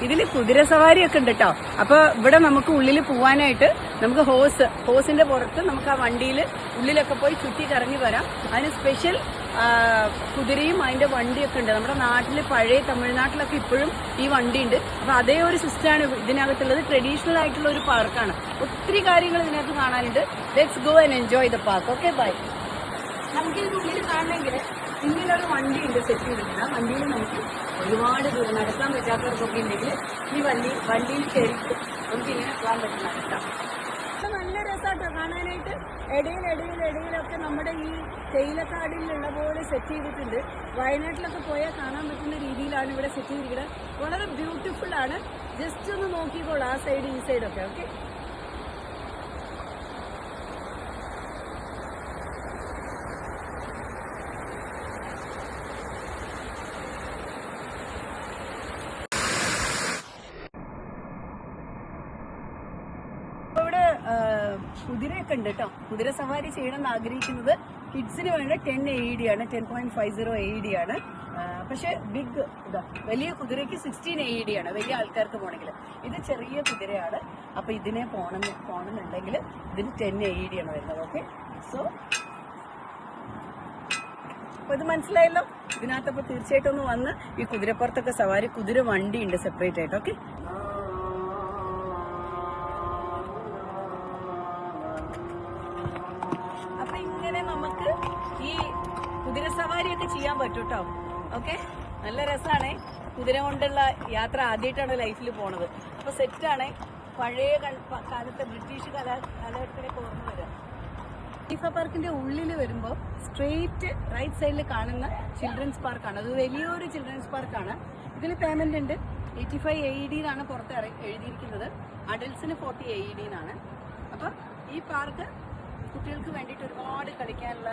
ഇതിൽ കുതിര സവാരിയൊക്കെ ഉണ്ട് കേട്ടോ. അപ്പൊ ഇവിടെ നമുക്ക് ഉള്ളിൽ പോവാനായിട്ട് നമുക്ക് ഹോസിന്റെ പുറത്ത് നമുക്ക് ആ വണ്ടിയിൽ ഉള്ളിലൊക്കെ പോയി ചുറ്റി കറങ്ങി വരാം. അതിന് സ്പെഷ്യൽ കുതിരയും അതിന്റെ വണ്ടിയൊക്കെ ഉണ്ട്. നമ്മുടെ നാട്ടിൽ പഴയ തമിഴ്നാട്ടിലൊക്കെ ഇപ്പോഴും ഈ വണ്ടി ഉണ്ട്. അപ്പൊ അതേ ഒരു സിസ്റ്റമാണ് ഇതിനകത്തുള്ളത്. ട്രഡീഷണൽ ആയിട്ടുള്ള ഒരു പാർക്കാണ്. ഒത്തിരി കാര്യങ്ങൾ ഇതിനകത്ത് കാണാനുണ്ട്. Let's go and enjoy the park. Okay, bye. നമുക്ക് ഇതിനുള്ളിൽ കാണണമെങ്കിൽ ഇങ്ങനൊരു വണ്ടി ഉണ്ട് സെറ്റ് ചെയ്തിട്ടുണ്ട്. ആ വണ്ടിയിൽ നമുക്ക് ഒരുപാട് ദൂരം നടക്കാൻ പറ്റാത്തവർക്കൊക്കെ ഉണ്ടെങ്കിൽ ഈ വണ്ടിയിൽ കയറിയിട്ട് നമുക്ക് ഇങ്ങനെ പോകാൻ പറ്റുന്നതാണ് കേട്ടോ. നല്ല രസമാട്ടോ കാണാനായിട്ട്. ഇടയിലൊക്കെ നമ്മുടെ ഈ തേയിലക്കാടിലുള്ള പോലെ സെറ്റ് ചെയ്തിട്ടുണ്ട്. വയനാട്ടിലൊക്കെ പോയാൽ കാണാൻ പറ്റുന്ന രീതിയിലാണ് ഇവിടെ സെറ്റ് ചെയ്തിരിക്കുന്നത്. വളരെ ബ്യൂട്ടിഫുൾ ആണ്. ജസ്റ്റ് ഒന്ന് നോക്കിക്കോളൂ ആ സൈഡ് ഈ സൈഡൊക്കെ. ഓക്കെ, ഇവിടെ കുതിരയൊക്കെ ഉണ്ട് കേട്ടോ. കുതിര സവാരി ചെയ്യണമെന്ന് ആഗ്രഹിക്കുന്നത് കിഡ്സിന് വേണ്ട 10 AED ആണ്, 10.50 AED ആണ്. പക്ഷെ ബിഗ് വലിയ കുതിരയ്ക്ക് 16 AED ആണ്, വലിയ ആൾക്കാർക്ക് പോകണമെങ്കിൽ. ഇത് ചെറിയ കുതിരയാണ്. അപ്പൊ ഇതിനെ പോകണമെന്നുണ്ടെങ്കിൽ ഇതിന് 10 AED ആണ് വരുന്നത്. ഓക്കെ, സോ അപ്പൊ ഇത് മനസ്സിലായല്ലോ. ഇതിനകത്തപ്പോ തീർച്ചയായിട്ടും ഒന്ന് വന്ന് ഈ കുതിരപ്പുറത്തൊക്കെ സവാരി, കുതിര വണ്ടി ഉണ്ട് സെപ്പറേറ്റ് ആയിട്ട്. ഓക്കെ, നമുക്ക് ഈ കുതിര സവാരിയൊക്കെ ചെയ്യാൻ പറ്റും കേട്ടോ. ഓക്കെ, നല്ല രസമാണ്. കുതിര കൊണ്ടുള്ള യാത്ര ആദ്യമായിട്ടാണ് ലൈഫിൽ പോണത്. അപ്പൊ സെറ്റാണ്. പഴയ കാലത്തെ ബ്രിട്ടീഷ് കാലഘട്ടത്തിലേക്ക് ഓർമ്മ വരാം. ഈഫ പാർക്കിന്റെ ഉള്ളിൽ വരുമ്പോൾ സ്ട്രെയിറ്റ് റൈറ്റ് സൈഡിൽ കാണുന്ന ചിൽഡ്രൻസ് പാർക്കാണ്. അത് വലിയൊരു ചിൽഡ്രൻസ് പാർക്കാണ്. ഇതിൽ പേയ്മെന്റ് ഉണ്ട്. 85 AED എന്നാണ് പുറത്ത് എഴുതിയിരിക്കുന്നത്. അഡൽട്സിന് 40 AED എന്നാണ്. അപ്പൊ ഈ പാർക്ക് കുട്ടികൾക്ക് വേണ്ടിയിട്ട് ഒരുപാട് കളിക്കാനുള്ള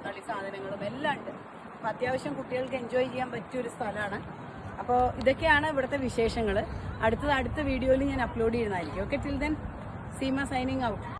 കളി സാധനങ്ങളും എല്ലാം ഉണ്ട്. അപ്പം അത്യാവശ്യം കുട്ടികൾക്ക് എൻജോയ് ചെയ്യാൻ പറ്റിയൊരു സ്ഥലമാണ്. അപ്പോൾ ഇതൊക്കെയാണ് ഇവിടുത്തെ വിശേഷങ്ങൾ. അടുത്ത വീഡിയോയിൽ ഞാൻ അപ്ലോഡ് ചെയ്യുന്നതായിരിക്കും. Okay, till then Seema signing out.